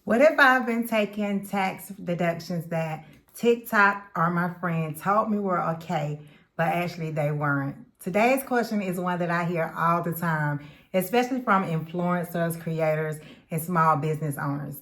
What if I've been taking tax deductions that TikTok or my friend told me were okay, but actually they weren't? Today's question is one that I hear all the time, especially from influencers, creators, and small business owners.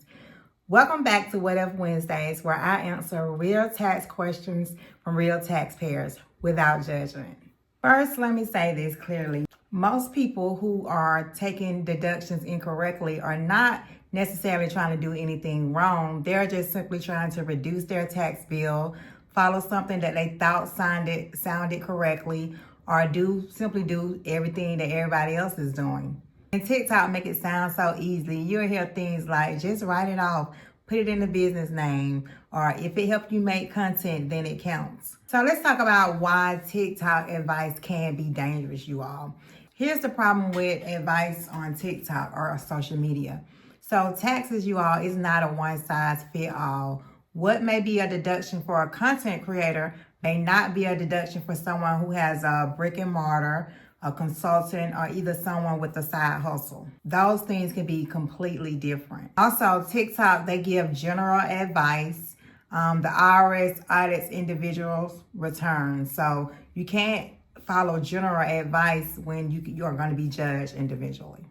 Welcome back to What If Wednesdays, where I answer real tax questions from real taxpayers without judgment. First, let me say this clearly. Most people who are taking deductions incorrectly are not necessarily trying to do anything wrong. They're just simply trying to reduce their tax bill, follow something that they thought sounded correctly, or simply do everything that everybody else is doing. And TikTok make it sound so easy. You'll hear things like, just write it off, put it in the business name, or if it helps you make content, then it counts. So let's talk about why TikTok advice can be dangerous, you all. Here's the problem with advice on TikTok or social media. So taxes, you all, is not a one-size-fits-all. What may be a deduction for a content creator may not be a deduction for someone who has a brick and mortar, a consultant, or either someone with a side hustle. Those things can be completely different. Also, TikTok, they give general advice. The IRS audits individuals' returns. So you can't follow general advice when you are going to be judged individually.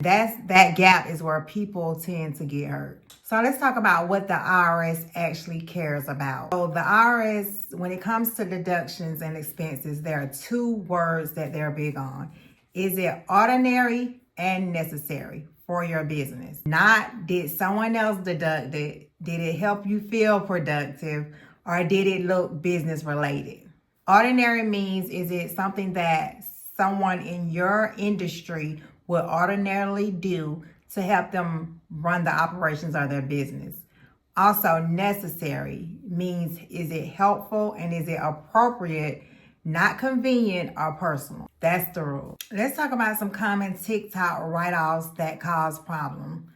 That gap is where people tend to get hurt. So let's talk about what the IRS actually cares about. So the IRS, when it comes to deductions and expenses, there are two words that they're big on. Is it ordinary and necessary for your business? Not did someone else deduct it, did it help you feel productive, or did it look business related? Ordinary means, is it something that someone in your industry would ordinarily do to help them run the operations of their business? Also, necessary means, is it helpful and is it appropriate, not convenient or personal? That's the rule. Let's talk about some common TikTok write-offs that cause problems.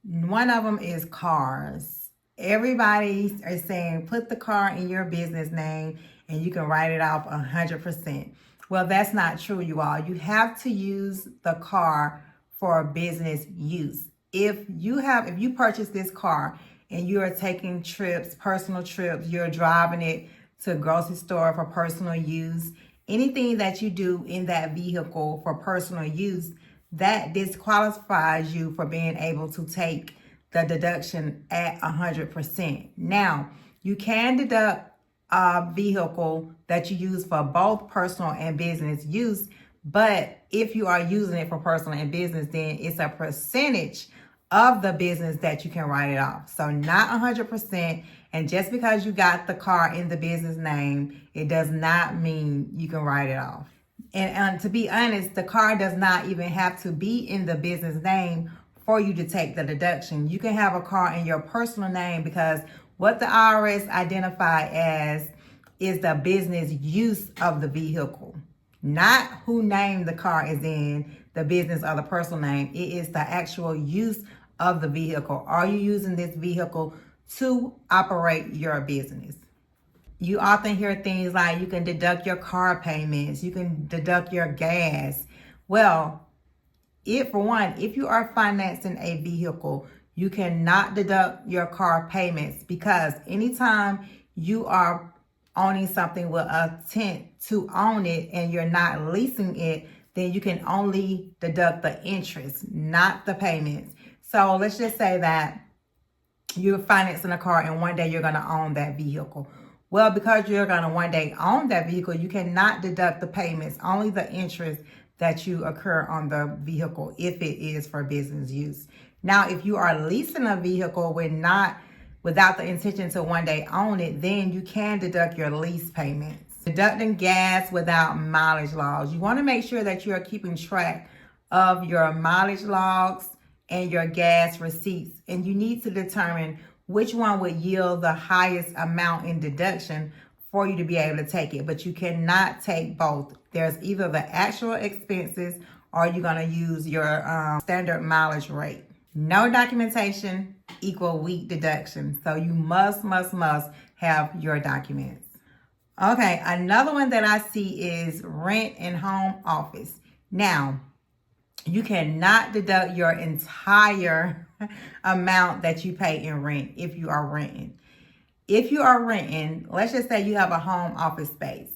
One of them is cars. Everybody is saying, put the car in your business name and you can write it off 100%. Well, that's not true, you all. You have to use the car for business use. If you purchase this car and you are taking trips, personal trips, you're driving it to a grocery store for personal use, anything that you do in that vehicle for personal use, that disqualifies you for being able to take the deduction at 100%. Now, you can deduct a vehicle that you use for both personal and business use, but if you are using it for personal and business, then it's a percentage of the business that you can write it off. So not 100%. And just because you got the car in the business name, it does not mean you can write it off. And to be honest, the car does not even have to be in the business name for you to take the deduction. You can have a car in your personal name, because what the IRS identify as is the business use of the vehicle, not who name the car is in the business or the personal name. It is the actual use of the vehicle. Are you using this vehicle to operate your business? You often hear things like, you can deduct your car payments, you can deduct your gas. Well, if you are financing a vehicle, you cannot deduct your car payments, because anytime you are owning something with intent to own it and you're not leasing it, then you can only deduct the interest, not the payments. So let's just say that you're financing a car and one day you're going to own that vehicle. Well, because you're going to one day own that vehicle, you cannot deduct the payments, only the interest that you occur on the vehicle if it is for business use. Now, if you are leasing a vehicle without the intention to one day own it, then you can deduct your lease payments. Deducting gas without mileage logs. You want to make sure that you are keeping track of your mileage logs and your gas receipts, and you need to determine which one would yield the highest amount in deduction for you to be able to take it. But you cannot take both. There's either the actual expenses or you're going to use your standard mileage rate. No documentation equal weak deduction. So you must have your documents. Okay, another one that I see is rent and home office. Now, you cannot deduct your entire amount that you pay in rent if you are renting. If you are renting, let's just say you have a home office space.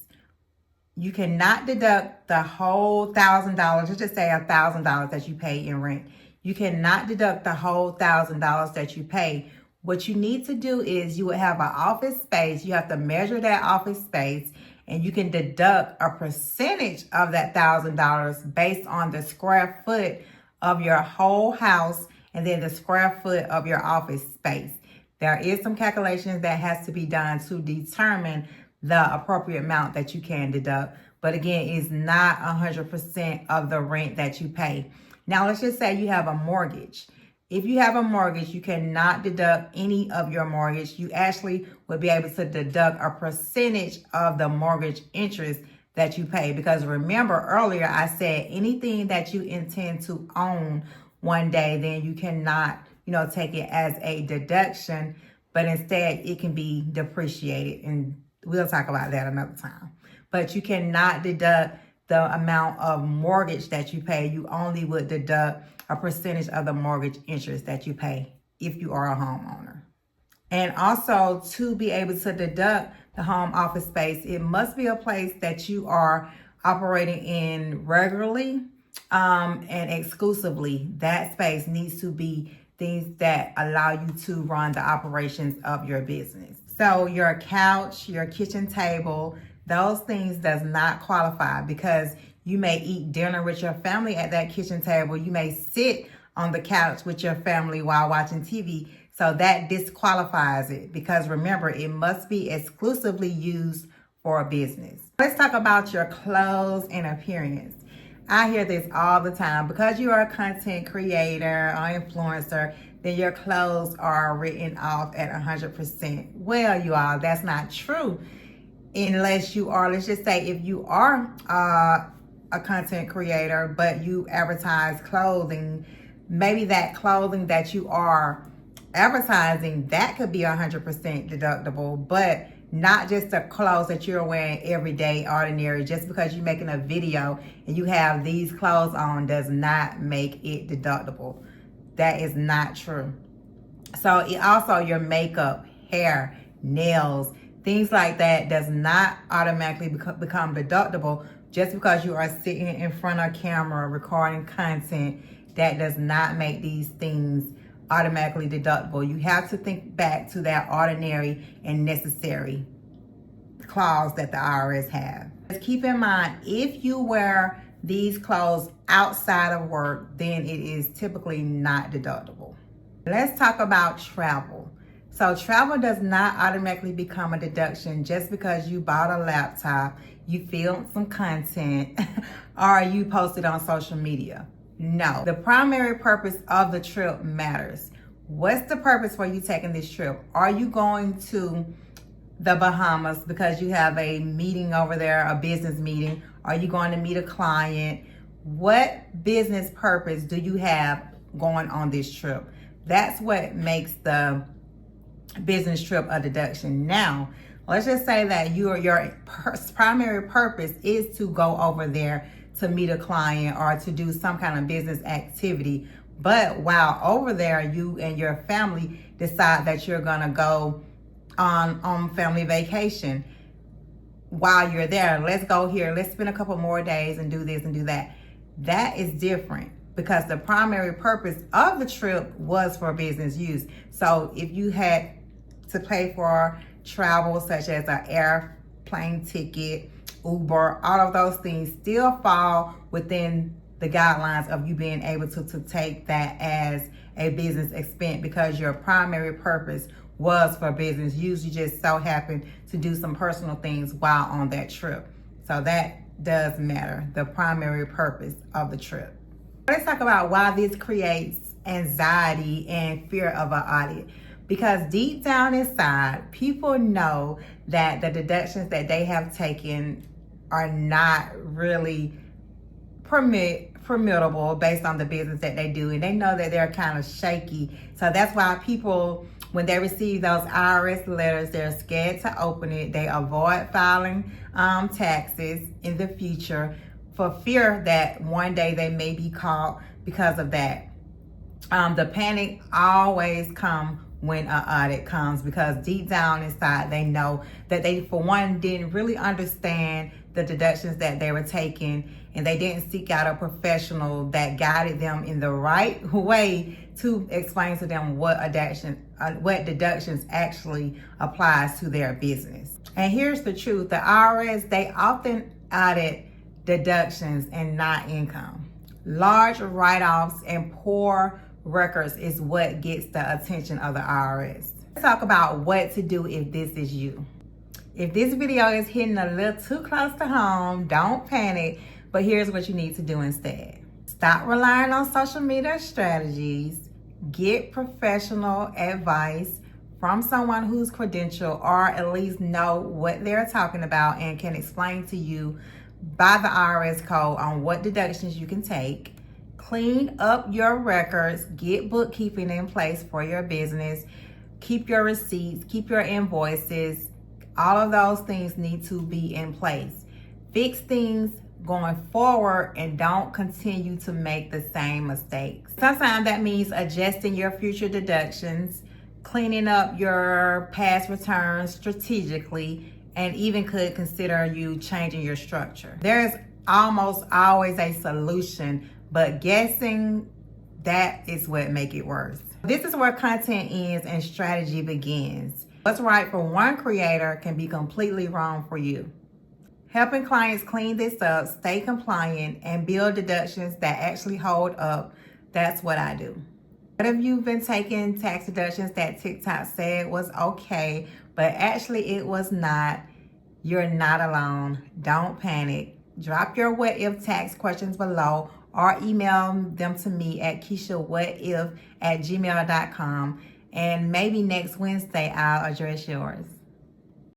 You cannot deduct the whole $1,000. Let's just say $1,000 that you pay in rent. You cannot deduct the whole $1,000 that you pay. What you need to do is you would have an office space. You have to measure that office space, and you can deduct a percentage of that $1,000 based on the square foot of your whole house and then the square foot of your office space. There is some calculations that has to be done to determine the appropriate amount that you can deduct. But again, it's not 100% of the rent that you pay. Now, let's just say you have a mortgage. If you have a mortgage, you cannot deduct any of your mortgage. You actually would be able to deduct a percentage of the mortgage interest that you pay. Because remember earlier, I said anything that you intend to own one day, then you cannot, take it as a deduction, but instead it can be depreciated. And we'll talk about that another time. But you cannot deduct the amount of mortgage that you pay. You only would deduct a percentage of the mortgage interest that you pay if you are a homeowner. And also, to be able to deduct the home office space, it must be a place that you are operating in regularly and exclusively. That space needs to be things that allow you to run the operations of your business. So your couch, your kitchen table, those things does not qualify, because you may eat dinner with your family at that kitchen table. You may sit on the couch with your family while watching TV. So that disqualifies it, because remember, it must be exclusively used for a business. Let's talk about your clothes and appearance. I hear this all the time. Because you are a content creator or influencer, then your clothes are written off at 100%. Well, you all, that's not true. Unless you are, let's just say if you are a content creator, but you advertise clothing, maybe that clothing that you are advertising, that could be 100% deductible, but not just the clothes that you're wearing every day, ordinary. Just because you're making a video and you have these clothes on does not make it deductible. That is not true. So it also, your makeup, hair, nails, things like that does not automatically become deductible just because you are sitting in front of camera recording content. That does not make these things automatically deductible. You have to think back to that ordinary and necessary clause that the IRS have. Just keep in mind, if you wear these clothes outside of work, then it is typically not deductible. Let's talk about travel. So travel does not automatically become a deduction just because you bought a laptop, you filmed some content, or you posted on social media. No, the primary purpose of the trip matters. What's the purpose for you taking this trip? Are you going to the Bahamas because you have a meeting over there, a business meeting? Are you going to meet a client? What business purpose do you have going on this trip? That's what makes the business trip a deduction. Now, let's just say that your primary purpose is to go over there to meet a client or to do some kind of business activity. But while over there, you and your family decide that you're gonna go on family vacation. While you're there, let's go here, let's spend a couple more days and do this and do that. That is different, because the primary purpose of the trip was for business use. So if you had to pay for travel, such as an airplane ticket, Uber, all of those things still fall within the guidelines of you being able to take that as a business expense, because your primary purpose was for business use. You just so happened to do some personal things while on that trip. So that does matter, the primary purpose of the trip. Let's talk about why this creates anxiety and fear of an audit. Because deep down inside, people know that the deductions that they have taken are not really formidable based on the business that they do. And they know that they're kind of shaky. So that's why people, when they receive those IRS letters, they're scared to open it. They avoid filing taxes in the future for fear that one day they may be caught because of that. The panic always comes when an audit comes, because deep down inside they know that they, for one, didn't really understand the deductions that they were taking, and they didn't seek out a professional that guided them in the right way to explain to them what deductions actually applies to their business. And here's the truth: the IRS, they often audit deductions and not income. Large write-offs and poor records is what gets the attention of the IRS. Let's talk about what to do if this is you. If this video is hitting a little too close to home, don't panic, but here's what you need to do instead. Stop relying on social media strategies. Get professional advice from someone who's credentialed, or at least know what they're talking about and can explain to you by the IRS code on what deductions you can take. Clean up your records, get bookkeeping in place for your business, keep your receipts, keep your invoices. All of those things need to be in place. Fix things going forward and don't continue to make the same mistakes. Sometimes that means adjusting your future deductions, cleaning up your past returns strategically, and even could consider you changing your structure. There's almost always a solution, but guessing, that is what makes it worse. This is where content ends and strategy begins. What's right for one creator can be completely wrong for you. Helping clients clean this up, stay compliant, and build deductions that actually hold up, that's what I do. What if you've been taking tax deductions that TikTok said was okay, but actually it was not? You're not alone. Don't panic. Drop your what if tax questions below, or email them to me at kishawhatif@gmail.com, and maybe next Wednesday I'll address yours.